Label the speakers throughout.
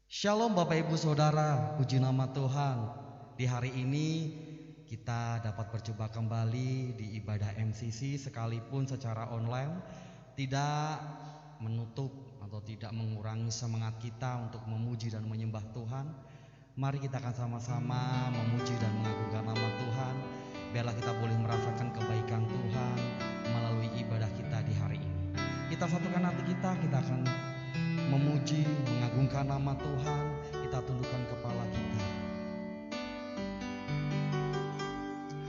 Speaker 1: Shalom Bapak Ibu Saudara, puji nama Tuhan. Di hari ini kita dapat berjumpa kembali di ibadah MCC sekalipun secara online, tidak menutup atau tidak mengurangi semangat kita untuk memuji dan menyembah Tuhan. Mari kita akan sama-sama memuji dan mengagungkan nama Tuhan. Biarlah kita boleh merasakan kebaikan Tuhan melalui ibadah kita di hari ini. Kita satukan hati kita akan memuji, mengagungkan nama Tuhan. Kita tundukkan kepala kita.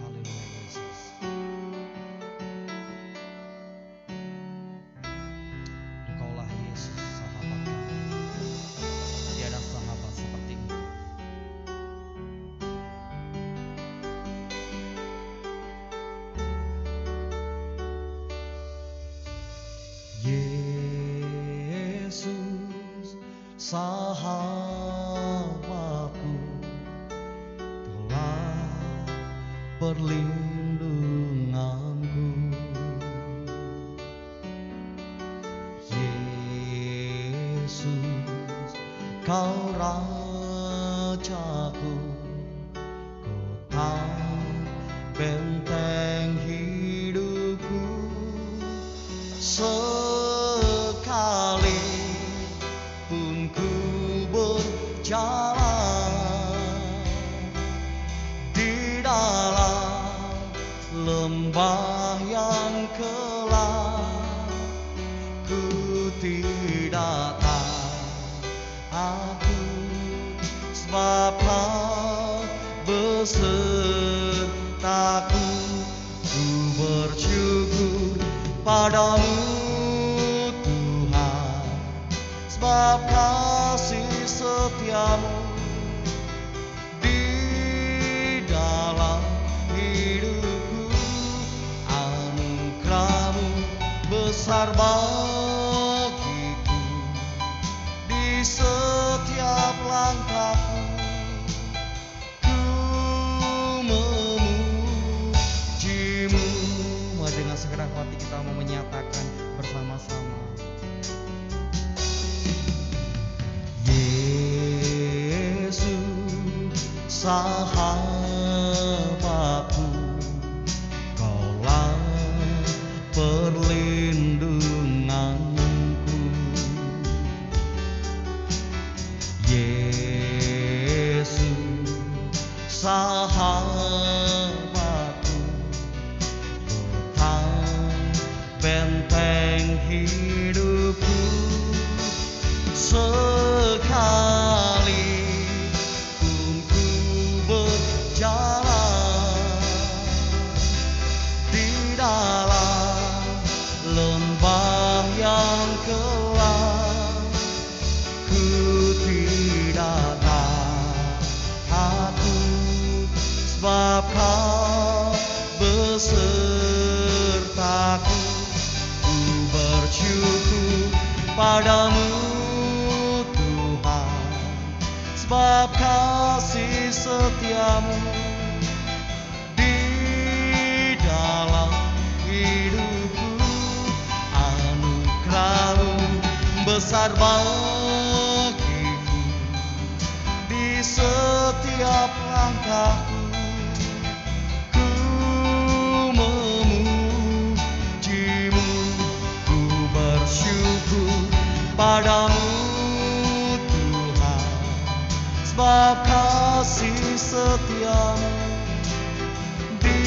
Speaker 1: Haleluya Yesus. Engkaulah Yesus, sahabat kami. Tiada sahabat seperti Engkau. Yesus, sahabatku, telah perlindunganku. Yesus, kau rajaku, kota benteng hidupku. Sekali pun ku berjalan di dalam lembah yang gelap, ku tidak takut, sebab Kau besertaku. Ku bersyukur padamu Tuhan, sebab kasih setiamu di dalam hidupku. Anugerahmu besar bagiku, di setiap langkahku ku memujimu. Mari dengan segenap hati kita mau menyatakan bersama-sama. Yesus, sahabatku, Kaulah perlindunganku. Yesus, sahabatku, kota benteng hidupku. Sekali pun ku berjalan di dalam lembah yang gelap, ku tidak takut, sebab Kau besertaku. Ku bersyukur padamu Tuhan, sebab kasih setiamu di dalam hidupku. Anugerahmu besar bagiku, di setiap langkahku ku memujimu. Ku bersyukur padamu Tuhan, sebab kasih setiamu di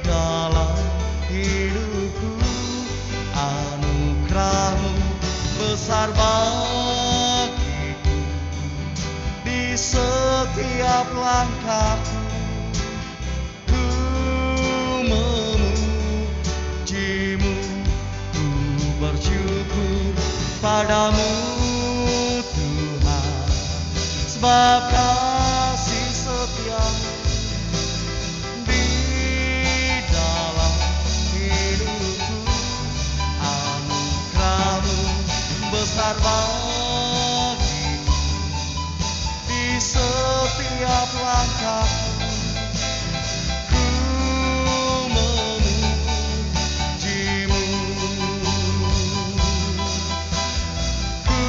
Speaker 1: dalam hidupku. Anugerahmu besar bagiku, di setiap langkahku ku memujimu. Ku bersyukur padamu Tuhan, sebab kasih setiamu di dalam hidupku. Anugerahmu besar bagiku, di setiap langkahku ku memujimu. Ku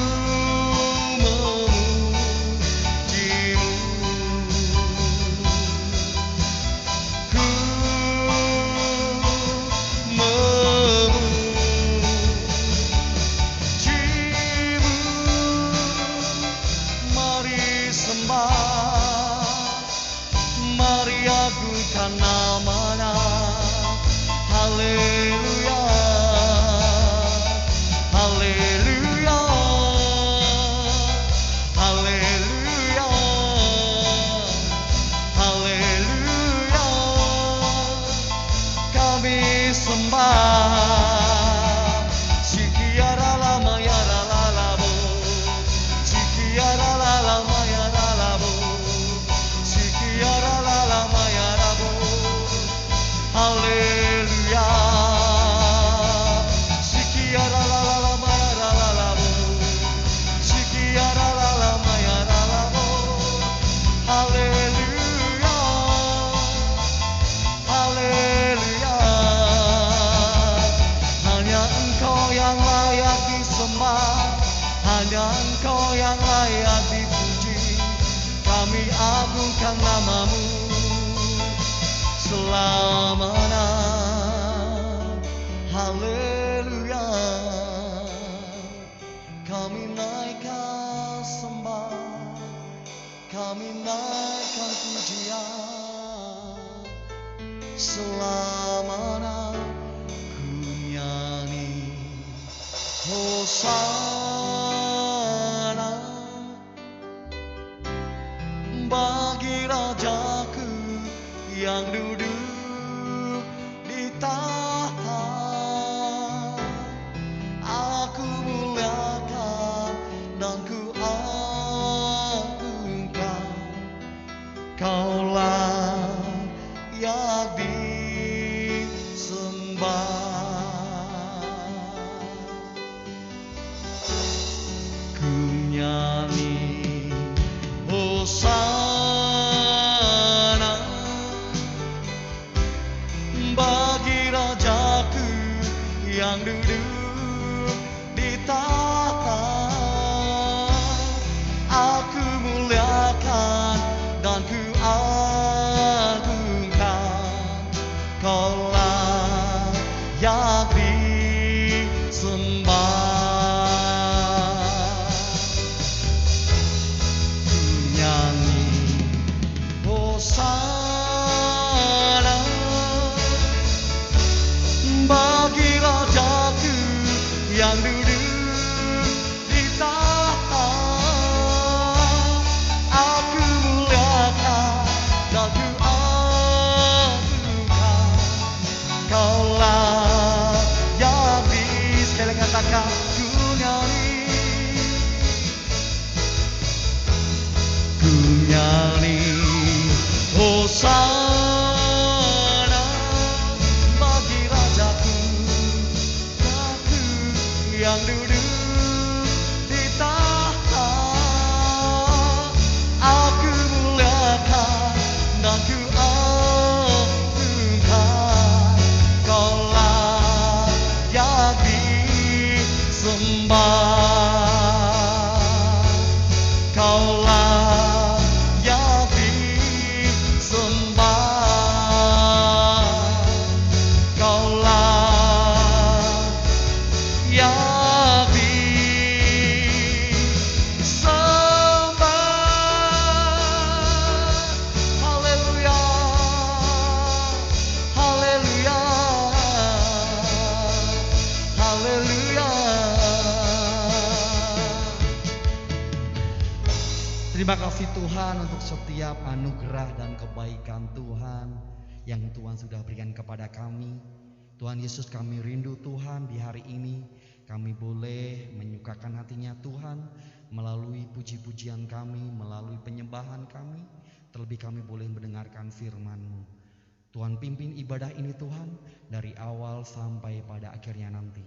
Speaker 1: layak disembah, hanya Engkau yang layak dipuji. Kami agungkan nama-Mu selamanya. Haleluya. Kami naikkan sembah, kami naikkan pujian selamanya. Ku nyanyi Hosana bagi Rajaku yang duduk di tahta. Aku muliakan dan ku agungkan, Kaulah yang disembah. Ku nyanyi Hosana bagi Rajaku yang duduk di tahta. Aku muliakan dan ku agungkan, Kaulah yang disembah. Ku nyanyi Hosana bagi Rajaku yang duduk di tahta. Aku muliakan dan ku agungkan, Kaulah yang sekali katakan ku nyanyi. Ku nyanyi Hosana bagi Rajaku yang duduk di tahta. Aku muliakan dan ku agungkan, Kaulah yang disembah. Kaulah yang disembah. Kaulah yang disembah. Haleluya, haleluya, haleluya. Terima kasih Tuhan untuk setiap anugerah dan kebaikan Tuhan yang Tuhan sudah berikan kepada kami. Tuhan Yesus, kami rindu Tuhan di hari ini kami boleh menyukakan hatinya Tuhan melalui puji-pujian kami, melalui penyembahan kami, terlebih kami boleh mendengarkan firman-Mu. Tuhan pimpin ibadah ini Tuhan dari awal sampai pada akhirnya nanti.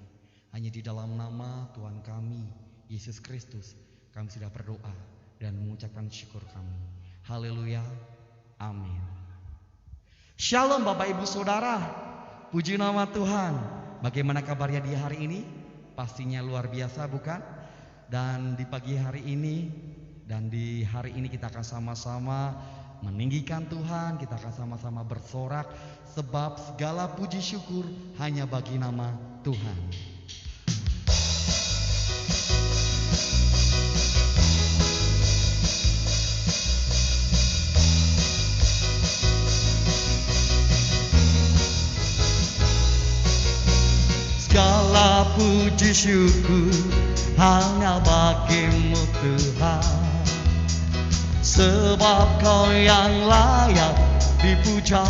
Speaker 1: Hanya di dalam nama Tuhan kami, Yesus Kristus, kami sudah berdoa dan mengucapkan syukur kami. Haleluya, amin. Shalom Bapak Ibu Saudara, puji nama Tuhan. Bagaimana kabarnya di hari ini? Pastinya luar biasa bukan? Dan di pagi hari ini dan di hari ini kita akan sama-sama meninggikan Tuhan. Kita akan sama-sama bersorak sebab segala puji syukur hanya bagi nama Tuhan. Segala puji syukur hanya bagi-Mu Tuhan, sebab Kau yang layak dipuja.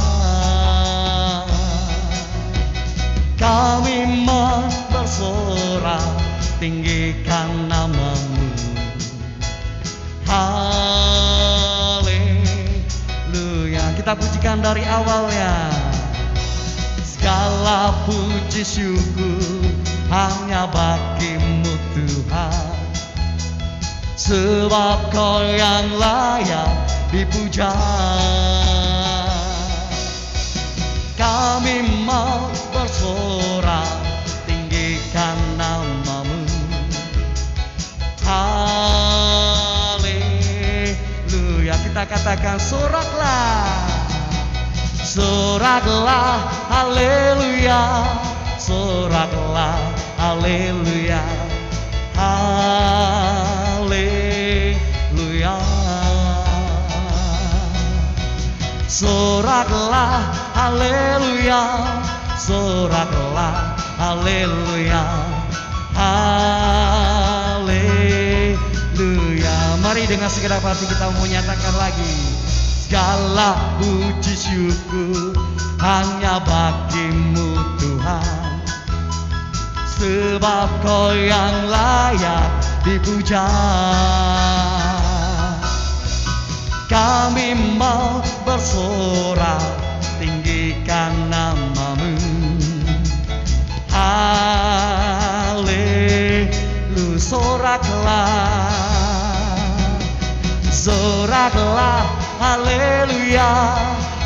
Speaker 1: Kami mau bersorak tinggikan nama-Mu. Haleluya. Kita pujikan dari awalnya. Segala puji syukur hanya bagi-Mu Tuhan, sebab Kau yang layak dipuja. Kami mau bersorak tinggikan nama katakan soraklah, soraklah, haleluya, soraklah, haleluya, haleluya. Soraklah, haleluya, soraklah, haleluya, haleluya. Mari dengan segenap hati kita menyatakan lagi, segala puji syukur hanya bagimu Tuhan, sebab Kau yang layak dipuja. Kami mau bersorak, tinggikan nama-Mu. Haleluya, soraklah, soraklah, haleluya,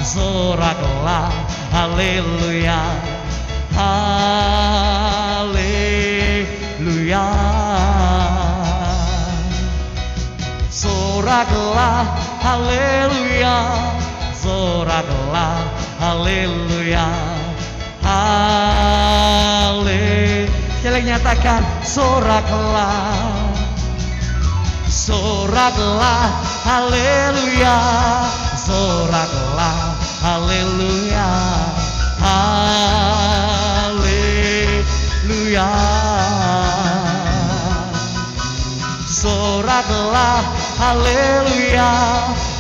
Speaker 1: soraklah, haleluya, haleluya. Soraklah, haleluya, soraklah, haleluya, haleluya. Sekali lagi nyatakan, soraklah, soraklah, haleluya, soraklah, haleluya, haleluya. Soraklah, haleluya,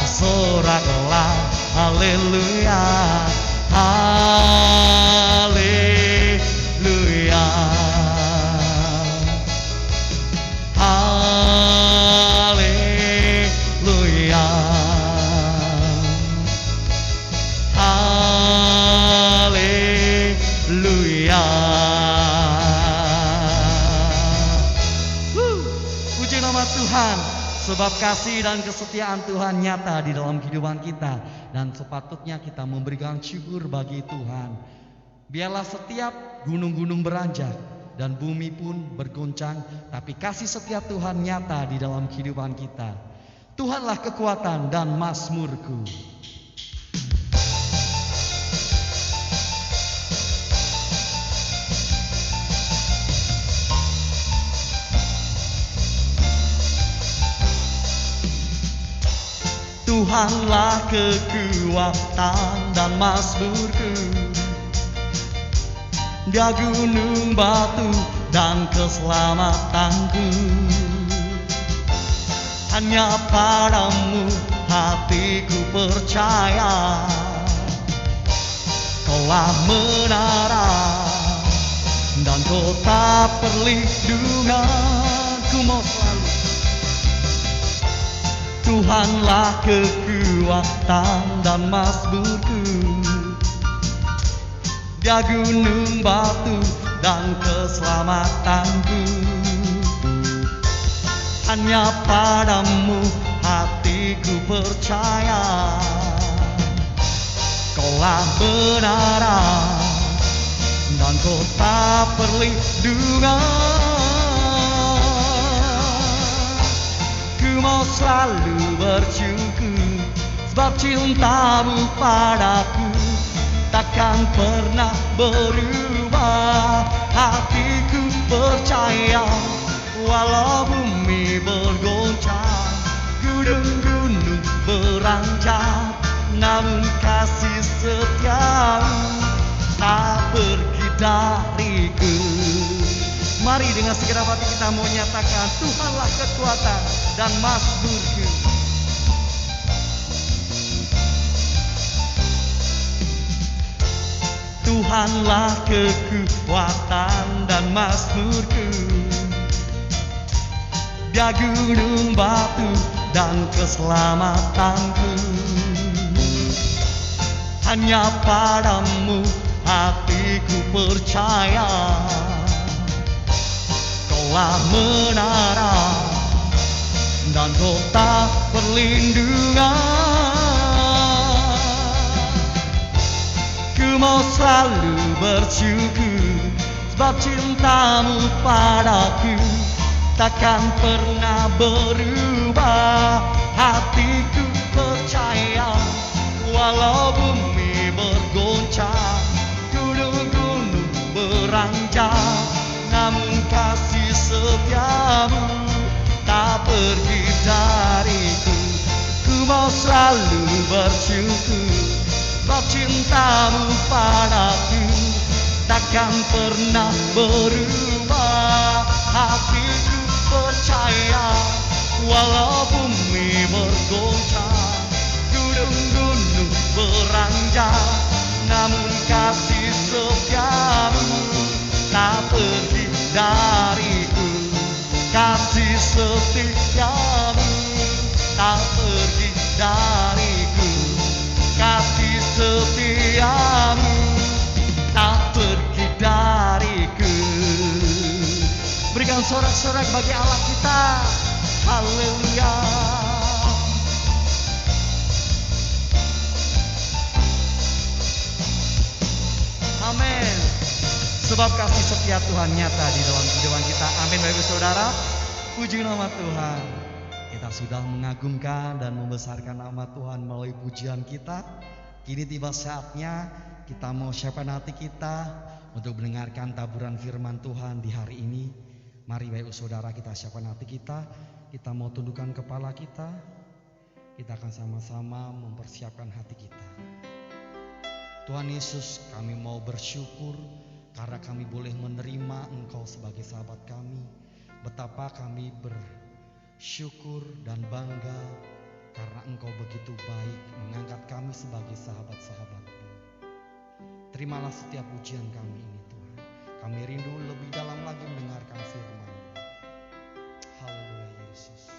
Speaker 1: soraklah, haleluya, haleluya, haleluya, haleluya. Puji nama Tuhan, sebab kasih dan kesetiaan Tuhan nyata di dalam kehidupan kita, dan sepatutnya kita memberikan syukur bagi Tuhan. Biarlah setiap gunung-gunung beranjak dan bumi pun bergoncang, tapi kasih setia Tuhan nyata di dalam kehidupan kita. Tuhanlah kekuatan dan mazmurku. Tuhanlah kekuatan dan mazmurku, Dia gunung batu dan keselamatanku. Hanya padamu hatiku percaya, Kaulah menara dan kota perlindunganku mau selalu. Tuhanlah kekuatan dan mazmurku, Dia gunung batu dan keselamatanku. Hanya padamu hatiku percaya, Kaulah menara dan kota perlindungan. Ku mau selalu bersyukur, sebab cintamu padaku takkan pernah berubah. Hatiku percaya, walau bumi bergoncang, gunung-gunung beranjak, namun kasih setiamu tak pergi dariku. Mari dengan segenap hati kita mau nyatakan, Tuhanlah kekuatan dan mazmurku. Tuhanlah kekuatan dan mazmurku, Dia gunung batu dan keselamatanku. Hanya padamu hatiku percaya, Kaulah menara dan kota perlindungan. Ku mau selalu bersyukur, sebab cintamu padaku takkan pernah berubah. Hatiku percaya, Walau bumi bergoncang, gunung-gunung beranjak, namun kasih setiamu tak pergi dariku. Ku mau selalu bersyukur sebab cintamu padaku takkan pernah berubah. Hatiku percaya walau bumi bergoncang, gunung-gunung beranjak, namun kasih setiamu tak pergi dariku. Kasih setiamu tak pergi dariku. Kasih setiamu tak pergi dariku. Berikan sorak-sorak bagi Allah kita. Haleluya. Amin. Sebab kasih setia Tuhan nyata di dalam kehidupan kita. Amin Bapak Saudara. Puji nama Tuhan. Kita sudah mengagungkan dan membesarkan nama Tuhan melalui pujian kita. Kini tiba saatnya kita mau siapkan hati kita untuk mendengarkan taburan firman Tuhan di hari ini. Mari Bapak Saudara kita siapkan hati kita. Kita mau tundukkan kepala kita. Kita akan sama-sama mempersiapkan hati kita. Tuhan Yesus, kami mau bersyukur karena kami boleh menerima Engkau sebagai sahabat kami. Betapa kami bersyukur dan bangga karena Engkau begitu baik mengangkat kami sebagai sahabat-sahabat-Mu. Terimalah setiap pujian kami ini Tuhan. Kami rindu lebih dalam lagi mendengarkan firman-Mu. Haleluya Yesus.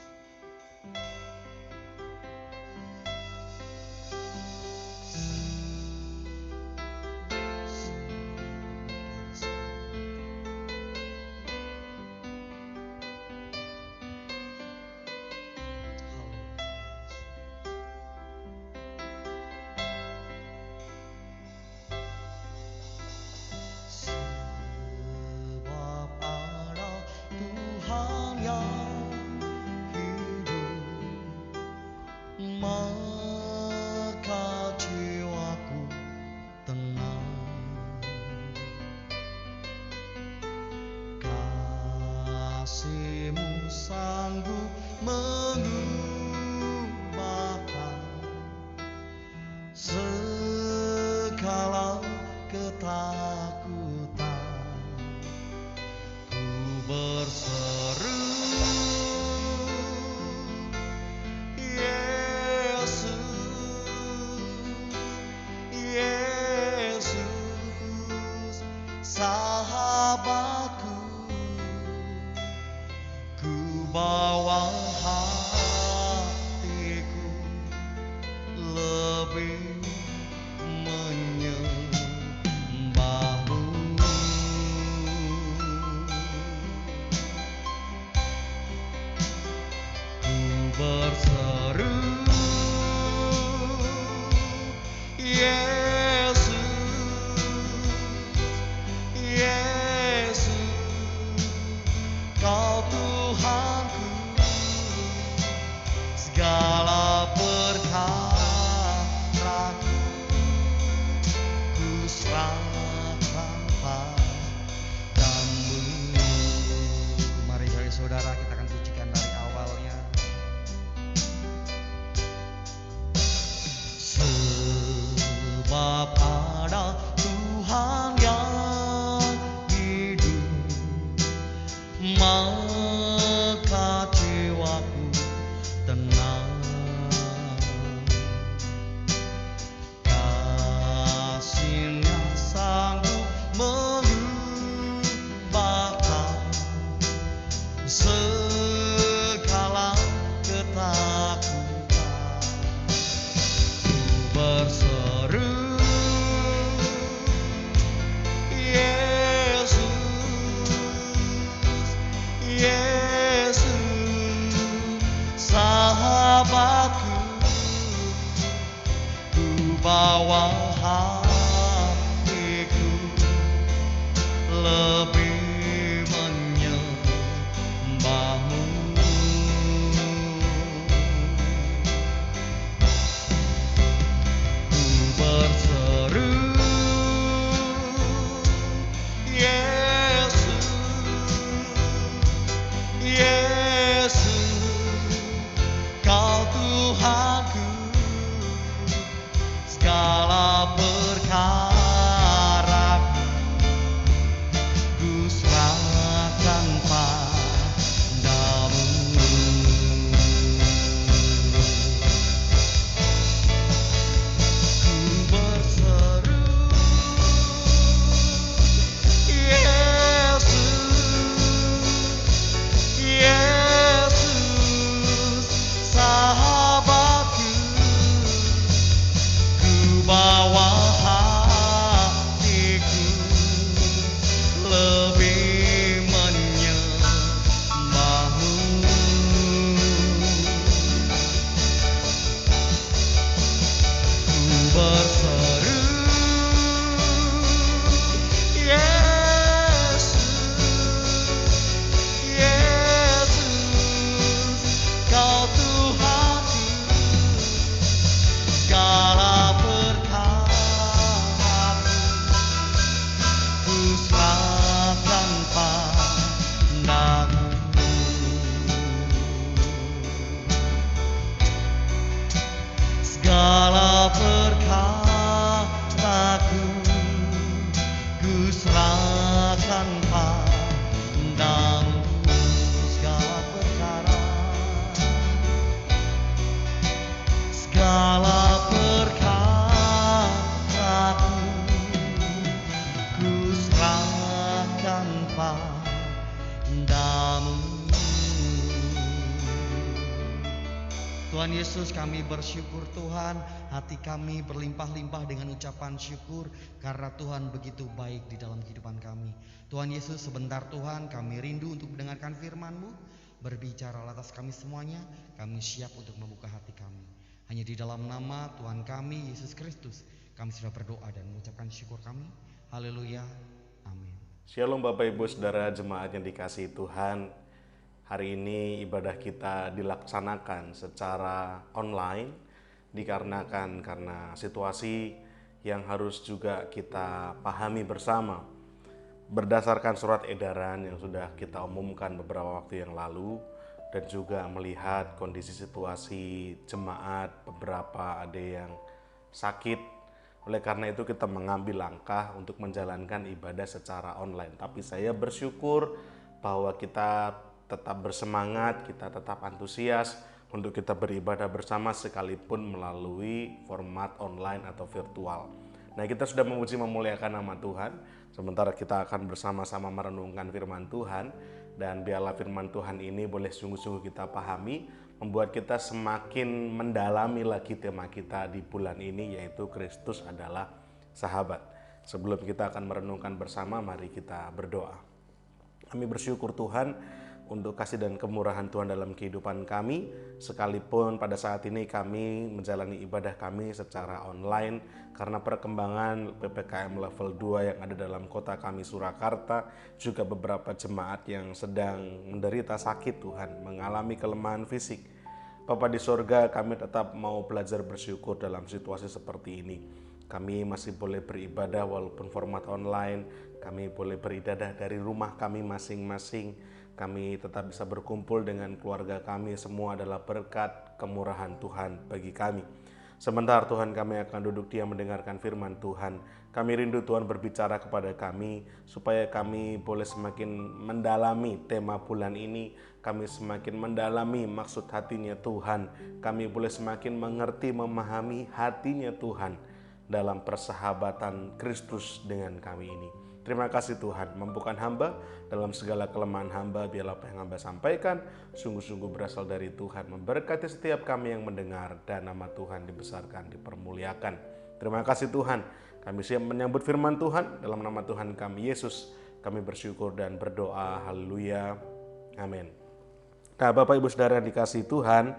Speaker 1: Kasih-Mu sanggup mengubahkan segala ketakutan. Ku berseru, Yesus, Yesus, sahabatku. Ku bawa hatiku lebih menyembah-Mu. Ku berseru, Yesus, Yesus, Kau Tuhanku, segala perkaraku ku serahkan padamu. Mari Bapak Saudara kita akan pujikan dari awalnya. Sebab ada Tuhan yang hidup, maka jiwaku tenang. Kasih-Nya sanggup mengubahkan segala ketakutan. Ku berseru, Yesus, Yesus, sahabatku. Ku bawa hatiku lebih menyembah-Mu. Ku Tuhan Yesus, kami bersyukur Tuhan, hati kami berlimpah-limpah dengan ucapan syukur karena Tuhan begitu baik di dalam kehidupan kami. Tuhan Yesus, sebentar Tuhan, kami rindu untuk mendengarkan firman-Mu. Berbicara atas kami semuanya, kami siap untuk membuka hati kami. Hanya di dalam nama Tuhan kami, Yesus Kristus, kami sudah berdoa dan mengucapkan syukur kami. Haleluya, amin.
Speaker 2: Shalom Bapak Ibu Saudara jemaat yang dikasihi Tuhan. Hari ini ibadah kita dilaksanakan secara online dikarenakan karena situasi yang harus juga kita pahami bersama. Berdasarkan surat edaran yang sudah kita umumkan beberapa waktu yang lalu dan juga melihat kondisi situasi jemaat, beberapa ada yang sakit. Oleh karena itu kita mengambil langkah untuk menjalankan ibadah secara online. Tapi saya bersyukur bahwa kita tetap bersemangat, kita tetap antusias untuk kita beribadah bersama sekalipun melalui format online atau virtual. Nah, kita sudah memuji memuliakan nama Tuhan, sementara kita akan bersama-sama merenungkan firman Tuhan, dan biarlah firman Tuhan ini boleh sungguh-sungguh kita pahami, membuat kita semakin mendalami lagi tema kita di bulan ini, yaitu Kristus adalah sahabat. Sebelum kita akan merenungkan bersama, mari kita berdoa. Kami bersyukur Tuhan untuk kasih dan kemurahan Tuhan dalam kehidupan kami, sekalipun pada saat ini kami menjalani ibadah kami secara online karena perkembangan PPKM level 2 yang ada dalam kota kami Surakarta, juga beberapa jemaat yang sedang menderita sakit Tuhan, mengalami kelemahan fisik. Bapa di sorga, kami tetap mau belajar bersyukur dalam situasi seperti ini. Kami masih boleh beribadah walaupun format online, kami boleh beribadah dari rumah kami masing-masing. Kami tetap bisa berkumpul dengan keluarga kami, semua adalah berkat kemurahan Tuhan bagi kami. Sebentar Tuhan kami akan duduk diam mendengarkan firman Tuhan. Kami rindu Tuhan berbicara kepada kami, supaya kami boleh semakin mendalami tema bulan ini. Kami semakin mendalami maksud hatinya Tuhan. Kami boleh semakin mengerti, memahami hatinya Tuhan dalam persahabatan Kristus dengan kami ini. Terima kasih Tuhan, mampukan hamba dalam segala kelemahan hamba, biarlah apa yang hamba sampaikan sungguh-sungguh berasal dari Tuhan, memberkati setiap kami yang mendengar, dan nama Tuhan dibesarkan, dipermuliakan. Terima kasih Tuhan, kami siap menyambut firman Tuhan, dalam nama Tuhan kami Yesus, kami bersyukur dan berdoa, haleluya, amin. Nah Bapak Ibu Saudara yang dikasihi Tuhan,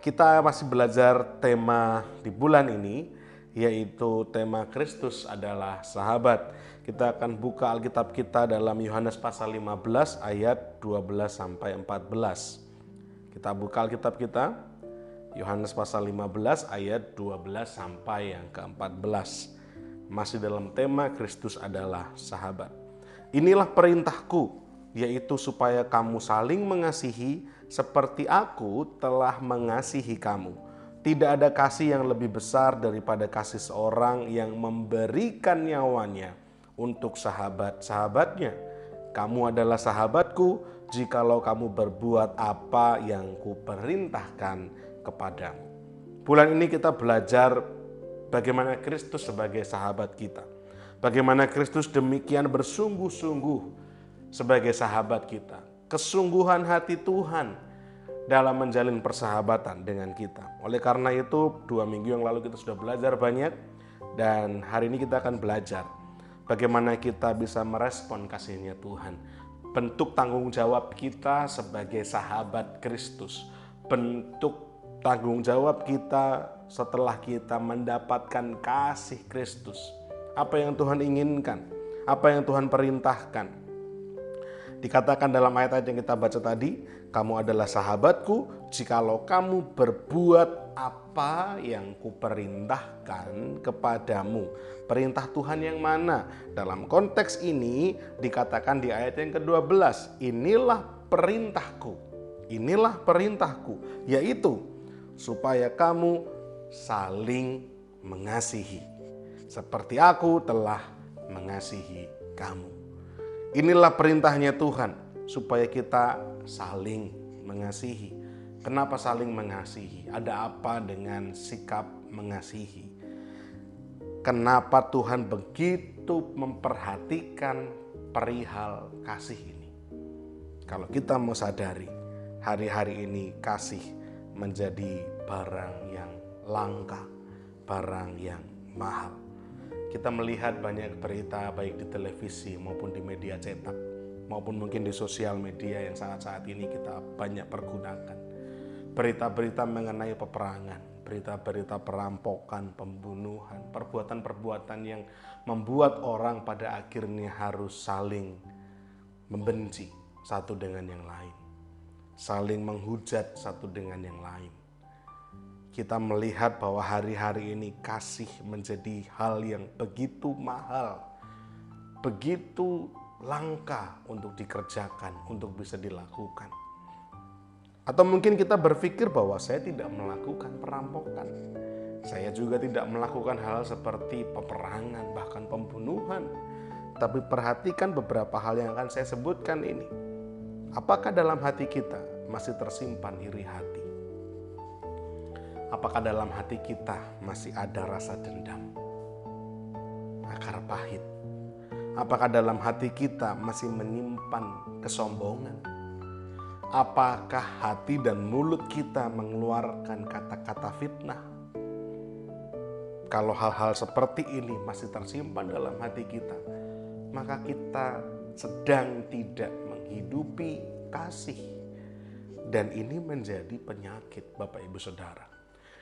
Speaker 2: kita masih belajar tema di bulan ini, yaitu tema Kristus adalah sahabat. Kita akan buka Alkitab kita dalam Yohanes pasal 15 ayat 12 sampai 14. Kita buka Alkitab kita, Yohanes pasal 15 ayat 12 sampai yang ke-14. Masih dalam tema Kristus adalah sahabat. Inilah perintahku, yaitu supaya kamu saling mengasihi seperti aku telah mengasihi kamu. Tidak ada kasih yang lebih besar daripada kasih seorang yang memberikan nyawanya untuk sahabat-sahabatnya. Kamu adalah sahabatku jikalau kamu berbuat apa yang kuperintahkan kepadamu. Bulan ini kita belajar bagaimana Kristus sebagai sahabat kita. Bagaimana Kristus demikian bersungguh-sungguh sebagai sahabat kita. Kesungguhan hati Tuhan dalam menjalin persahabatan dengan kita. Oleh karena itu, 2 minggu yang lalu kita sudah belajar banyak, dan hari ini kita akan belajar bagaimana kita bisa merespon kasihnya Tuhan. Bentuk tanggung jawab kita sebagai sahabat Kristus. Bentuk tanggung jawab kita setelah kita mendapatkan kasih Kristus. Apa yang Tuhan inginkan, apa yang Tuhan perintahkan. Dikatakan dalam ayat-ayat yang kita baca tadi, kamu adalah sahabatku jikalau kamu berbuat apa yang kuperintahkan kepadamu. Perintah Tuhan yang mana? Dalam konteks ini dikatakan di ayat yang ke-12, inilah perintahku, yaitu supaya kamu saling mengasihi seperti aku telah mengasihi kamu. Inilah perintahnya Tuhan, supaya kita saling mengasihi. Kenapa saling mengasihi? Ada apa dengan sikap mengasihi? Kenapa Tuhan begitu memperhatikan perihal kasih ini? Kalau kita mau sadari, hari-hari ini kasih menjadi barang yang langka, barang yang mahal. Kita melihat banyak berita baik di televisi maupun di media cetak, maupun mungkin di sosial media yang saat ini kita banyak pergunakan. Berita-berita mengenai peperangan, berita-berita perampokan, pembunuhan, perbuatan-perbuatan yang membuat orang pada akhirnya harus saling membenci satu dengan yang lain, saling menghujat satu dengan yang lain. Kita melihat bahwa hari-hari ini kasih menjadi hal yang begitu mahal, begitu langka untuk dikerjakan, untuk bisa dilakukan. Atau mungkin kita berpikir bahwa saya tidak melakukan perampokan, saya juga tidak melakukan hal seperti peperangan, bahkan pembunuhan. Tapi perhatikan beberapa hal yang akan saya sebutkan ini. Apakah dalam hati kita masih tersimpan iri hati? Apakah dalam hati kita masih ada rasa dendam, akar pahit? Apakah dalam hati kita masih menyimpan kesombongan? Apakah hati dan mulut kita mengeluarkan kata-kata fitnah? Kalau hal-hal seperti ini masih tersimpan dalam hati kita, maka kita sedang tidak menghidupi kasih. Dan ini menjadi penyakit, Bapak Ibu Saudara.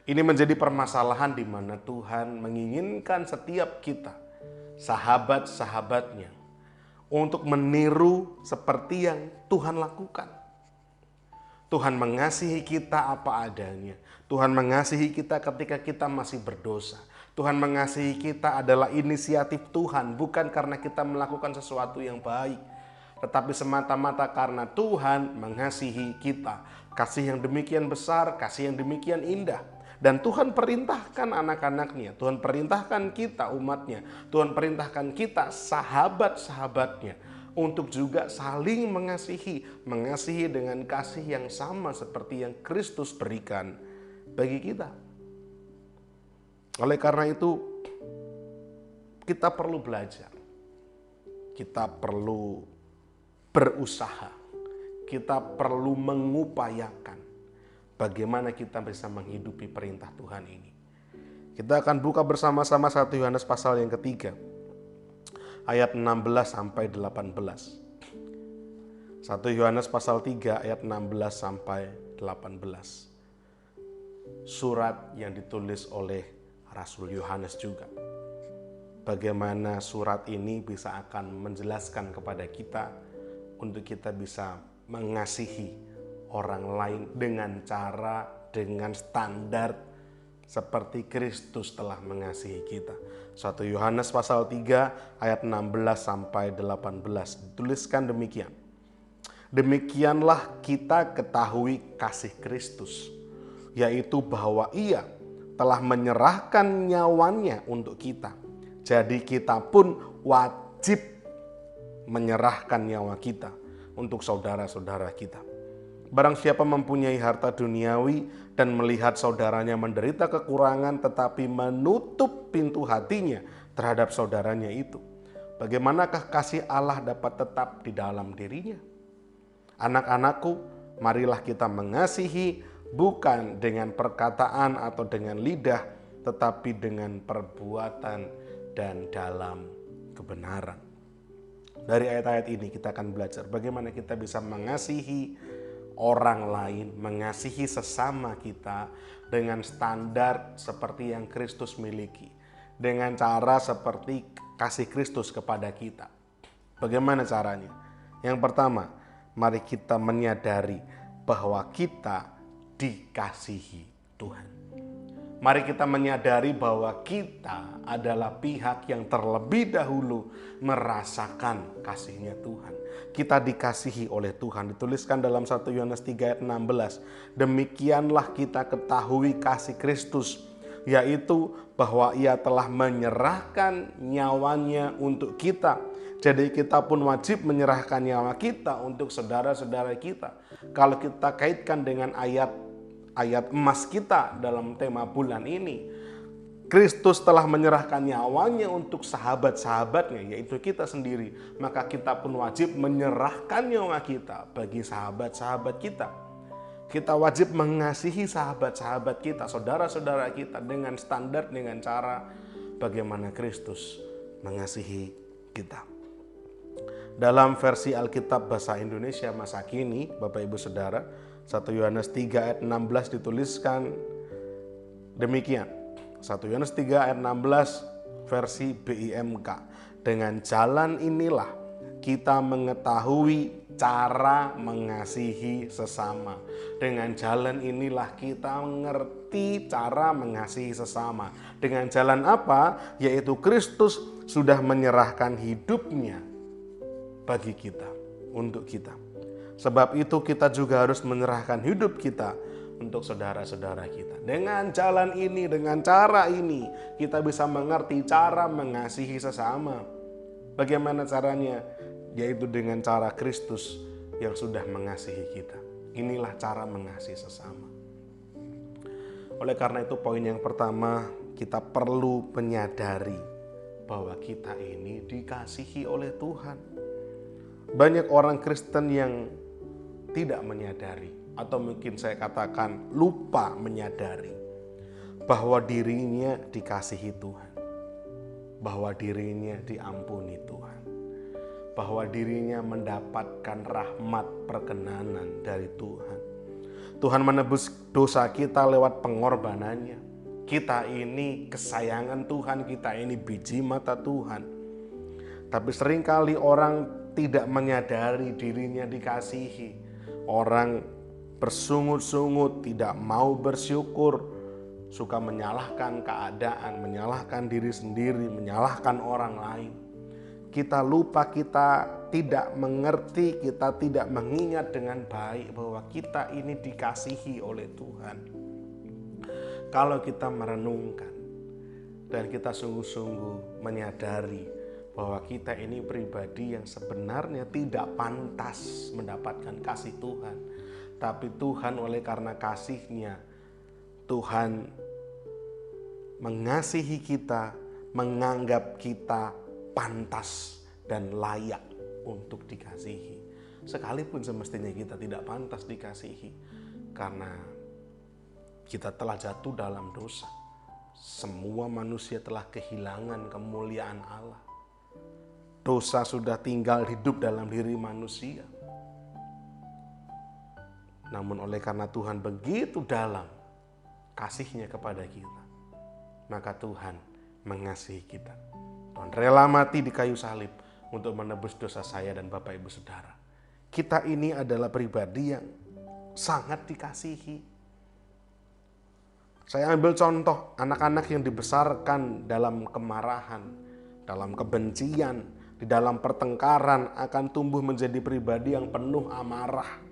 Speaker 2: Ini menjadi permasalahan di mana Tuhan menginginkan setiap kita, sahabat-sahabatnya, untuk meniru seperti yang Tuhan lakukan. Tuhan mengasihi kita apa adanya. Tuhan mengasihi kita ketika kita masih berdosa. Tuhan mengasihi kita adalah inisiatif Tuhan, bukan karena kita melakukan sesuatu yang baik, tetapi semata-mata karena Tuhan mengasihi kita. Kasih yang demikian besar, kasih yang demikian indah. Dan Tuhan perintahkan anak-anaknya, Tuhan perintahkan kita umatnya, Tuhan perintahkan kita sahabat-sahabatnya untuk juga saling mengasihi. Mengasihi dengan kasih yang sama seperti yang Kristus berikan bagi kita. Oleh karena itu, kita perlu belajar. Kita perlu berusaha. Kita perlu mengupayakan bagaimana kita bisa menghidupi perintah Tuhan ini. Kita akan buka bersama-sama 1 Yohanes pasal yang ketiga, ayat 16 sampai 18. 1 Yohanes pasal 3 ayat 16 sampai 18. Surat yang ditulis oleh Rasul Yohanes juga. Bagaimana surat ini bisa akan menjelaskan kepada kita untuk kita bisa mengasihi orang lain dengan cara, dengan standar seperti Kristus telah mengasihi kita. 1 Yohanes pasal 3 ayat 16 sampai 18 dituliskan demikian. Demikianlah kita ketahui kasih Kristus, yaitu bahwa Ia telah menyerahkan nyawanya untuk kita. Jadi kita pun wajib menyerahkan nyawa kita untuk saudara-saudara kita. Barang siapa mempunyai harta duniawi dan melihat saudaranya menderita kekurangan tetapi menutup pintu hatinya terhadap saudaranya itu, bagaimanakah kasih Allah dapat tetap di dalam dirinya? Anak-anakku, marilah kita mengasihi bukan dengan perkataan atau dengan lidah, tetapi dengan perbuatan dan dalam kebenaran. Dari ayat-ayat ini kita akan belajar bagaimana kita bisa mengasihi orang lain, mengasihi sesama kita dengan standar seperti yang Kristus miliki, dengan cara seperti kasih Kristus kepada kita. Bagaimana caranya? Yang pertama, mari kita menyadari bahwa kita dikasihi Tuhan. Mari kita menyadari bahwa kita adalah pihak yang terlebih dahulu merasakan kasih-Nya Tuhan. Kita dikasihi oleh Tuhan. Dituliskan dalam 1 Yohanes 3 ayat 16. Demikianlah kita ketahui kasih Kristus, yaitu bahwa Ia telah menyerahkan nyawanya untuk kita. Jadi kita pun wajib menyerahkan nyawa kita untuk saudara-saudara kita. Kalau kita kaitkan dengan ayat emas kita dalam tema bulan ini, Kristus telah menyerahkan nyawanya untuk sahabat-sahabatnya, yaitu kita sendiri. Maka kita pun wajib menyerahkan nyawa kita bagi sahabat-sahabat kita. Kita wajib mengasihi sahabat-sahabat kita, saudara-saudara kita dengan standar, dengan cara bagaimana Kristus mengasihi kita. Dalam versi Alkitab Bahasa Indonesia masa kini, Bapak Ibu Saudara, 1 Yohanes 3 ayat 16 dituliskan demikian. 1 Yohanes 3 ayat 16 versi BIMK. Dengan jalan inilah kita mengetahui cara mengasihi sesama. Dengan jalan inilah kita mengerti cara mengasihi sesama. Dengan jalan apa? Yaitu Kristus sudah menyerahkan hidupnya bagi kita, untuk kita. Sebab itu kita juga harus menyerahkan hidup kita untuk saudara-saudara kita. Dengan jalan ini, dengan cara ini, kita bisa mengerti cara mengasihi sesama. Bagaimana caranya? Yaitu dengan cara Kristus yang sudah mengasihi kita. Inilah cara mengasihi sesama. Oleh karena itu, poin yang pertama, kita perlu menyadari bahwa kita ini dikasihi oleh Tuhan. Banyak orang Kristen yang tidak menyadari, atau mungkin saya katakan lupa menyadari bahwa dirinya dikasihi Tuhan, bahwa dirinya diampuni Tuhan, bahwa dirinya mendapatkan rahmat perkenanan dari Tuhan. Tuhan menebus dosa kita lewat pengorbanannya. Kita ini kesayangan Tuhan, kita ini biji mata Tuhan. Tapi seringkali orang tidak menyadari dirinya dikasihi. Orang bersungut-sungut, tidak mau bersyukur, suka menyalahkan keadaan, menyalahkan diri sendiri, menyalahkan orang lain. Kita lupa, kita tidak mengerti, kita tidak mengingat dengan baik bahwa kita ini dikasihi oleh Tuhan. Kalau kita merenungkan dan kita sungguh-sungguh menyadari bahwa kita ini pribadi yang sebenarnya tidak pantas mendapatkan kasih Tuhan. Tapi Tuhan oleh karena kasih-Nya, Tuhan mengasihi kita, menganggap kita pantas dan layak untuk dikasihi. Sekalipun semestinya kita tidak pantas dikasihi, karena kita telah jatuh dalam dosa. Semua manusia telah kehilangan kemuliaan Allah. Dosa sudah tinggal hidup dalam diri manusia. Namun oleh karena Tuhan begitu dalam kasih-Nya kepada kita, maka Tuhan mengasihi kita. Tuhan rela mati di kayu salib untuk menebus dosa saya dan Bapak Ibu Saudara. Kita ini adalah pribadi yang sangat dikasihi. Saya ambil contoh anak-anak yang dibesarkan dalam kemarahan, dalam kebencian, di dalam pertengkaran akan tumbuh menjadi pribadi yang penuh amarah,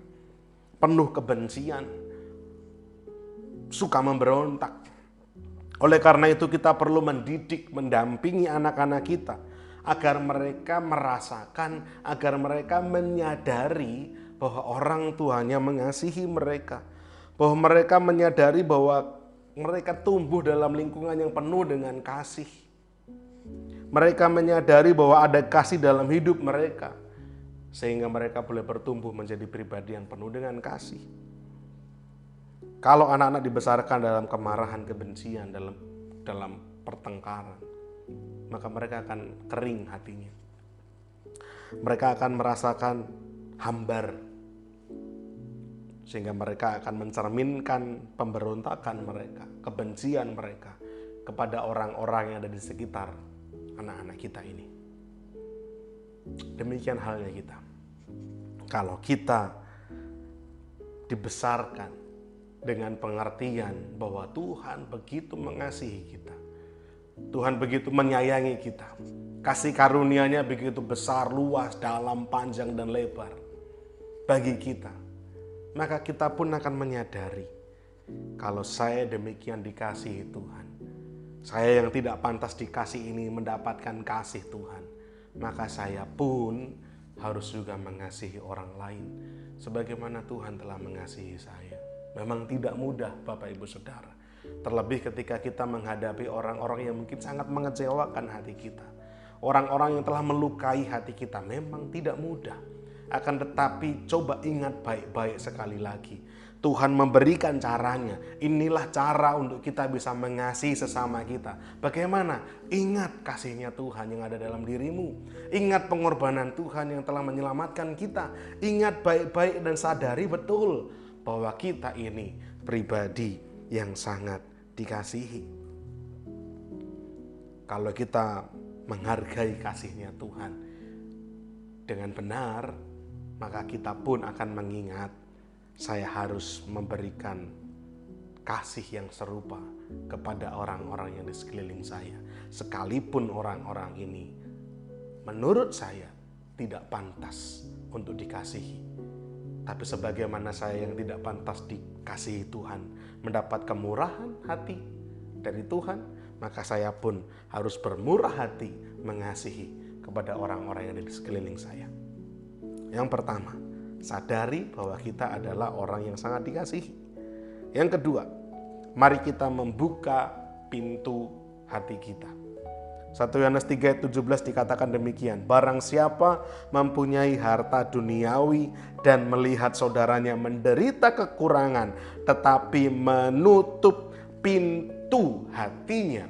Speaker 2: penuh kebencian, suka memberontak. Oleh karena itu kita perlu mendidik, mendampingi anak-anak kita agar mereka merasakan, agar mereka menyadari bahwa orang tuanya mengasihi mereka, bahwa mereka menyadari bahwa mereka tumbuh dalam lingkungan yang penuh dengan kasih. Mereka menyadari bahwa ada kasih dalam hidup mereka, sehingga mereka boleh bertumbuh menjadi pribadi yang penuh dengan kasih. Kalau anak-anak dibesarkan dalam kemarahan, kebencian, dalam pertengkaran, maka mereka akan kering hatinya. Mereka akan merasakan hambar, sehingga mereka akan mencerminkan pemberontakan mereka, kebencian mereka kepada orang-orang yang ada di sekitar anak-anak kita ini. Demikian halnya kita. Kalau kita dibesarkan dengan pengertian bahwa Tuhan begitu mengasihi kita, Tuhan begitu menyayangi kita, kasih karunia-Nya begitu besar, luas, dalam, panjang, dan lebar bagi kita, maka kita pun akan menyadari kalau saya demikian dikasihi Tuhan, saya yang tidak pantas dikasih ini mendapatkan kasih Tuhan, maka saya pun harus juga mengasihi orang lain sebagaimana Tuhan telah mengasihi saya. Memang tidak mudah Bapak Ibu Saudara. Terlebih ketika kita menghadapi orang-orang yang mungkin sangat mengecewakan hati kita. Orang-orang yang telah melukai hati kita, memang tidak mudah. Akan tetapi coba ingat baik-baik sekali lagi Tuhan memberikan caranya. Inilah cara untuk kita bisa mengasihi sesama kita. Bagaimana? Ingat kasih-Nya Tuhan yang ada dalam dirimu. Ingat pengorbanan Tuhan yang telah menyelamatkan kita. Ingat baik-baik dan sadari betul bahwa kita ini pribadi yang sangat dikasihi. Kalau kita menghargai kasih-Nya Tuhan dengan benar, maka kita pun akan mengingat, saya harus memberikan kasih yang serupa kepada orang-orang yang di sekeliling saya. Sekalipun orang-orang ini menurut saya tidak pantas untuk dikasihi. Tapi sebagaimana saya yang tidak pantas dikasihi Tuhan, mendapat kemurahan hati dari Tuhan, maka saya pun harus bermurah hati mengasihi kepada orang-orang yang ada di sekeliling saya. Yang pertama, sadari bahwa kita adalah orang yang sangat dikasihi. Yang kedua, mari kita membuka pintu hati kita. 1 Yohanes 3 ayat 17 dikatakan demikian, barang siapa mempunyai harta duniawi dan melihat saudaranya menderita kekurangan, tetapi menutup pintu hatinya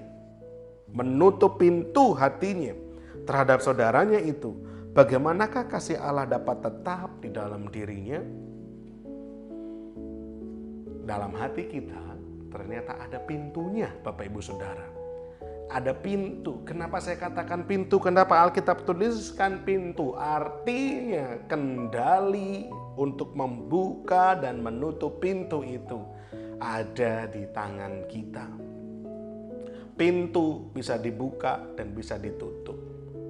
Speaker 2: terhadap saudaranya itu, bagaimanakah kasih Allah dapat tetap di dalam dirinya? Dalam hati kita ternyata ada pintunya, Bapak Ibu Saudara. Ada pintu. Kenapa saya katakan pintu? Kenapa Alkitab tuliskan pintu? Artinya kendali untuk membuka dan menutup pintu itu ada di tangan kita. Pintu bisa dibuka dan bisa ditutup.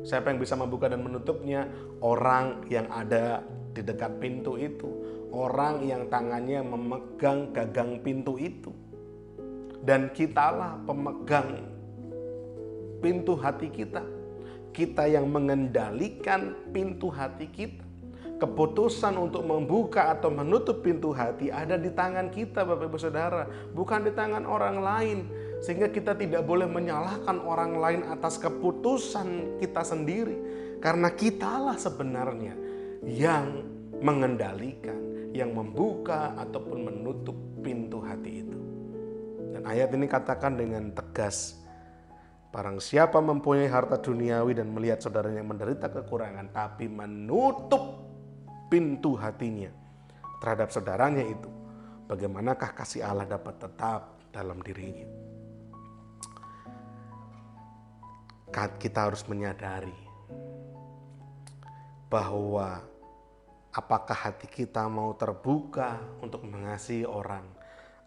Speaker 2: Siapa yang bisa membuka dan menutupnya? Orang yang ada di dekat pintu itu. Orang yang tangannya memegang gagang pintu itu. Dan kitalah pemegang pintu hati kita. Kita yang mengendalikan pintu hati kita. Keputusan untuk membuka atau menutup pintu hati ada di tangan kita, Bapak Ibu Saudara, bukan di tangan orang lain. Sehingga kita tidak boleh menyalahkan orang lain atas keputusan kita sendiri. Karena kitalah sebenarnya yang mengendalikan, yang membuka ataupun menutup pintu hati itu. Dan ayat ini katakan dengan tegas, barang siapa mempunyai harta duniawi dan melihat saudaranya menderita kekurangan, tapi menutup pintu hatinya terhadap saudaranya itu, bagaimanakah kasih Allah dapat tetap dalam dirinya? Kita harus menyadari bahwa apakah hati kita mau terbuka untuk mengasihi orang,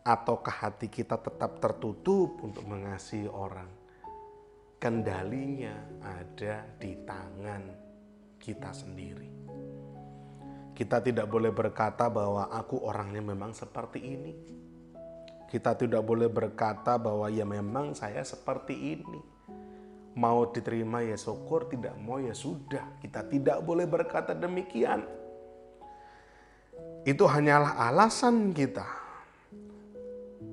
Speaker 2: ataukah hati kita tetap tertutup untuk mengasihi orang. Kendalinya ada di tangan kita sendiri. Kita tidak boleh berkata bahwa aku orangnya memang seperti ini. Kita tidak boleh berkata bahwa ya memang saya seperti ini. Mau diterima ya syukur, tidak mau ya sudah. Kita tidak boleh berkata demikian. Itu hanyalah alasan kita.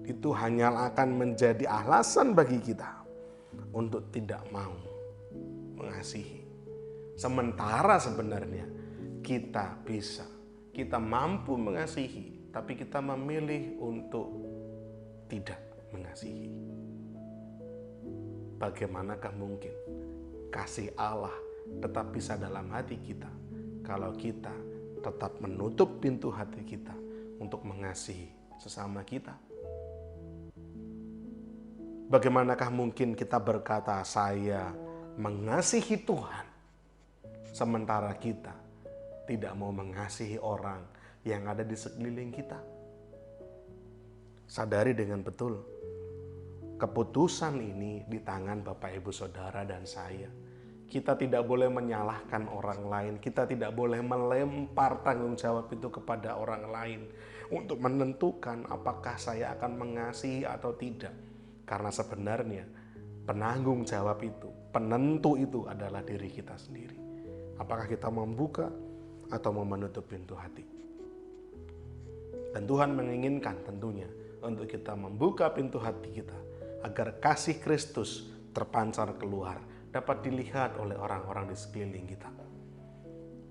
Speaker 2: Itu hanyalah akan menjadi alasan bagi kita untuk tidak mau mengasihi. Sementara sebenarnya kita mampu mengasihi, tapi kita memilih untuk tidak mengasihi. Bagaimanakah mungkin kasih Allah tetap bisa dalam hati kita kalau kita tetap menutup pintu hati kita untuk mengasihi sesama kita? Bagaimanakah mungkin kita berkata saya mengasihi Tuhan, sementara kita tidak mau mengasihi orang yang ada di sekeliling kita? Sadari dengan betul, keputusan ini di tangan Bapak Ibu Saudara dan saya. Kita tidak boleh menyalahkan orang lain. Kita tidak boleh melempar tanggung jawab itu kepada orang lain untuk menentukan apakah saya akan mengasihi atau tidak. Karena sebenarnya penanggung jawab itu, penentu itu adalah diri kita sendiri. Apakah kita membuka atau mau menutup pintu hati. Dan Tuhan menginginkan tentunya untuk kita membuka pintu hati kita agar kasih Kristus terpancar keluar, dapat dilihat oleh orang-orang di sekeliling kita.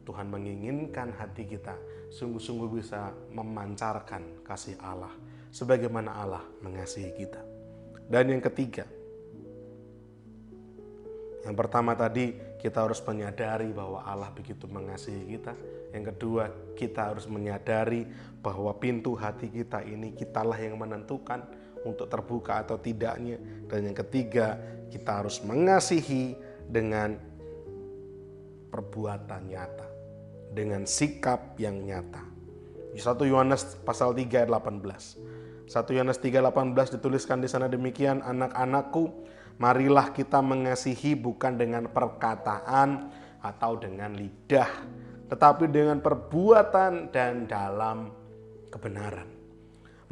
Speaker 2: Tuhan menginginkan hati kita sungguh-sungguh bisa memancarkan kasih Allah sebagaimana Allah mengasihi kita. Dan yang ketiga, yang pertama tadi kita harus menyadari bahwa Allah begitu mengasihi kita. Yang kedua, kita harus menyadari bahwa pintu hati kita ini kitalah yang menentukan untuk terbuka atau tidaknya. Dan yang ketiga, kita harus mengasihi dengan perbuatan nyata, dengan sikap yang nyata. 1 Yohanes pasal 3 ayat 18. 1 Yohanes 3:18 dituliskan di sana demikian, anak-anakku, marilah kita mengasihi bukan dengan perkataan atau dengan lidah, tetapi dengan perbuatan dan dalam kebenaran.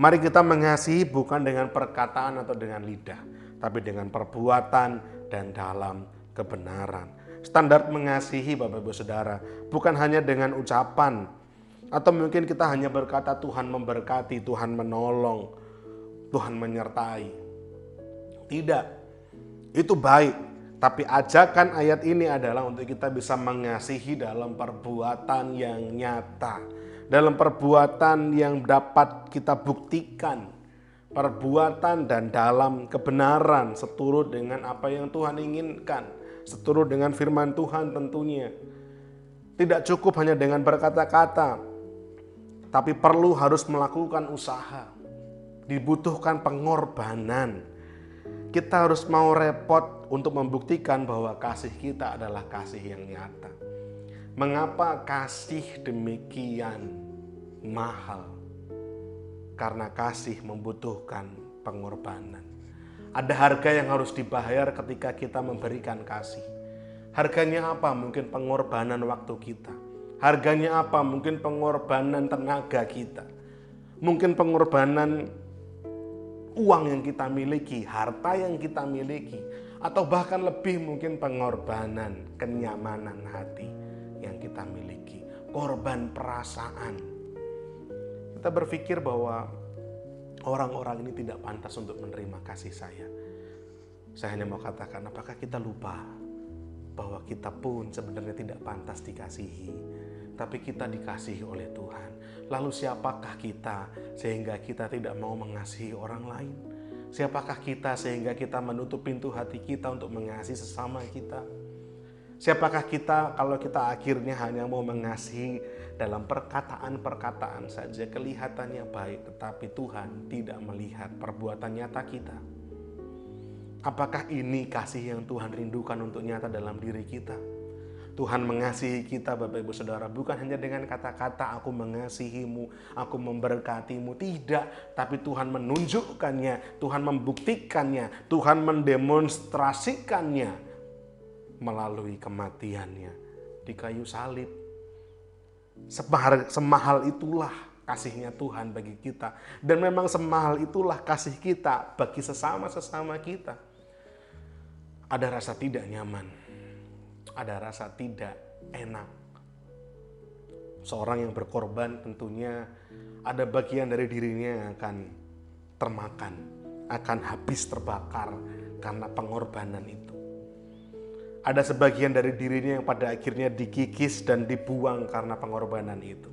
Speaker 2: Mari kita mengasihi bukan dengan perkataan atau dengan lidah, tapi dengan perbuatan dan dalam kebenaran. Standar mengasihi Bapak Ibu Saudara bukan hanya dengan ucapan, atau mungkin kita hanya berkata Tuhan memberkati, Tuhan menolong, Tuhan menyertai. Tidak, itu baik. Tapi ajakan ayat ini adalah untuk kita bisa mengasihi dalam perbuatan yang nyata, dalam perbuatan yang dapat kita buktikan, perbuatan dan dalam kebenaran seturut dengan apa yang Tuhan inginkan, seturut dengan firman Tuhan tentunya. Tidak cukup hanya dengan berkata-kata, tapi perlu harus melakukan usaha. Dibutuhkan pengorbanan. Kita harus mau repot untuk membuktikan bahwa kasih kita adalah kasih yang nyata. Mengapa kasih demikian mahal? Karena kasih membutuhkan pengorbanan. Ada harga yang harus dibayar ketika kita memberikan kasih. Harganya apa? Mungkin pengorbanan waktu kita. Harganya apa? Mungkin pengorbanan tenaga kita. Mungkin pengorbanan uang yang kita miliki, harta yang kita miliki. Atau bahkan lebih mungkin pengorbanan kenyamanan hati yang kita miliki. Korban perasaan. Kita berpikir bahwa orang-orang ini tidak pantas untuk menerima kasih saya. Saya hanya mau katakan, apakah kita lupa bahwa kita pun sebenarnya tidak pantas dikasihi, tapi kita dikasihi oleh Tuhan. Lalu siapakah kita sehingga kita tidak mau mengasihi orang lain? Siapakah kita sehingga kita menutup pintu hati kita untuk mengasihi sesama kita? Siapakah kita kalau kita akhirnya hanya mau mengasihi dalam perkataan-perkataan saja, kelihatannya baik, tetapi Tuhan tidak melihat perbuatan nyata kita? Apakah ini kasih yang Tuhan rindukan untuk nyata dalam diri kita? Tuhan mengasihi kita Bapak Ibu Saudara bukan hanya dengan kata-kata aku mengasihimu, aku memberkatimu. Tidak, tapi Tuhan menunjukkannya, Tuhan membuktikannya, Tuhan mendemonstrasikannya melalui kematiannya di kayu salib. Semahal itulah kasihnya Tuhan bagi kita. Dan memang semahal itulah kasih kita bagi sesama-sesama kita. Ada rasa tidak nyaman, ada rasa tidak enak. Seorang yang berkorban tentunya ada bagian dari dirinya yang akan termakan, akan habis terbakar karena pengorbanan itu. Ada sebagian dari dirinya yang pada akhirnya dikikis dan dibuang karena pengorbanan itu.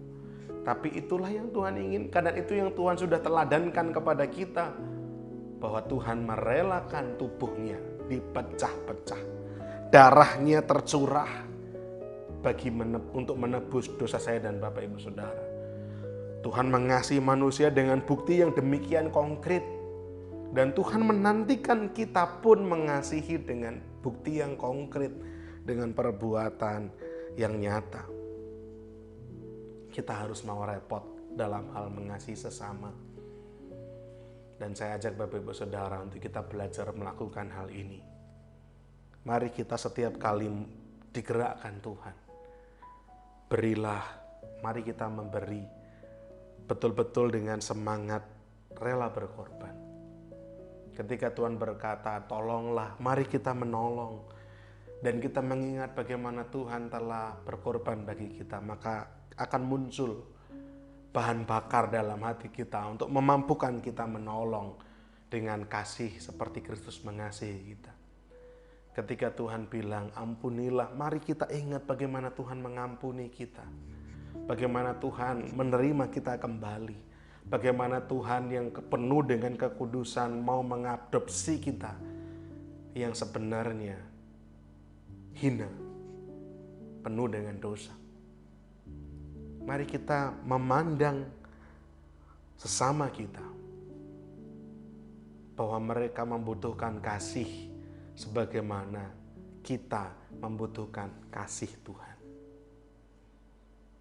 Speaker 2: Tapi itulah yang Tuhan inginkan dan itu yang Tuhan sudah teladankan kepada kita. Bahwa Tuhan merelakan tubuhnya dipecah-pecah. Darahnya tercurah untuk menebus dosa saya dan Bapak Ibu Saudara. Tuhan mengasihi manusia dengan bukti yang demikian konkret. Dan Tuhan menantikan kita pun mengasihi dengan bukti yang konkret, dengan perbuatan yang nyata. Kita harus mau repot dalam hal mengasihi sesama. Dan saya ajak Bapak Ibu Saudara untuk kita belajar melakukan hal ini. Mari kita setiap kali digerakkan Tuhan, berilah, mari kita memberi betul-betul dengan semangat rela berkorban. Ketika Tuhan berkata, tolonglah, mari kita menolong. Dan kita mengingat bagaimana Tuhan telah berkorban bagi kita, maka akan muncul bahan bakar dalam hati kita untuk memampukan kita menolong dengan kasih seperti Kristus mengasihi kita. Ketika Tuhan bilang, ampunilah, mari kita ingat bagaimana Tuhan mengampuni kita. Bagaimana Tuhan menerima kita kembali. Bagaimana Tuhan yang penuh dengan kekudusan mau mengadopsi kita yang sebenarnya hina, penuh dengan dosa. Mari kita memandang sesama kita bahwa mereka membutuhkan kasih sebagaimana kita membutuhkan kasih Tuhan.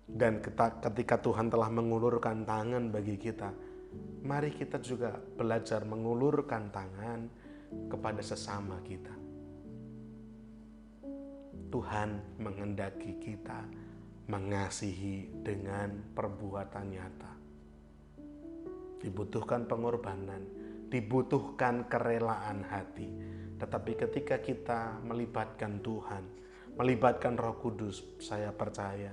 Speaker 2: Dan ketika Tuhan telah mengulurkan tangan bagi kita, mari kita juga belajar mengulurkan tangan kepada sesama kita. Tuhan menghendaki kita mengasihi dengan perbuatan nyata. Dibutuhkan pengorbanan, dibutuhkan kerelaan hati. Tetapi ketika kita melibatkan Tuhan, melibatkan Roh Kudus, saya percaya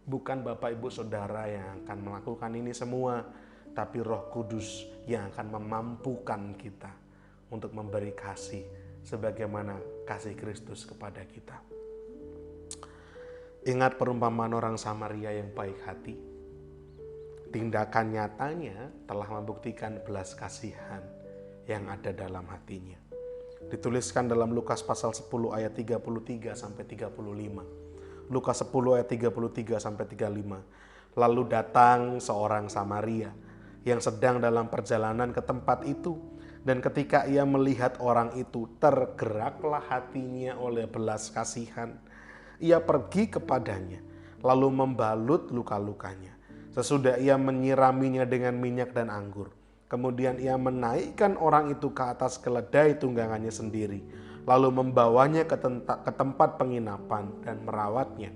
Speaker 2: bukan Bapak Ibu Saudara yang akan melakukan ini semua, tapi Roh Kudus yang akan memampukan kita untuk memberi kasih sebagaimana kasih Kristus kepada kita. Ingat perumpamaan orang Samaria yang baik hati. Tindakan nyatanya telah membuktikan belas kasihan yang ada dalam hatinya. Dituliskan dalam Lukas pasal 10 ayat 33 sampai 35. Lukas 10 ayat 33 sampai 35. Lalu datang seorang Samaria yang sedang dalam perjalanan ke tempat itu, dan ketika ia melihat orang itu, tergeraklah hatinya oleh belas kasihan. Ia pergi kepadanya, lalu membalut luka-lukanya. Sesudah ia menyiraminya dengan minyak dan anggur, kemudian ia menaikkan orang itu ke atas keledai tunggangannya sendiri, lalu membawanya ke tempat penginapan dan merawatnya.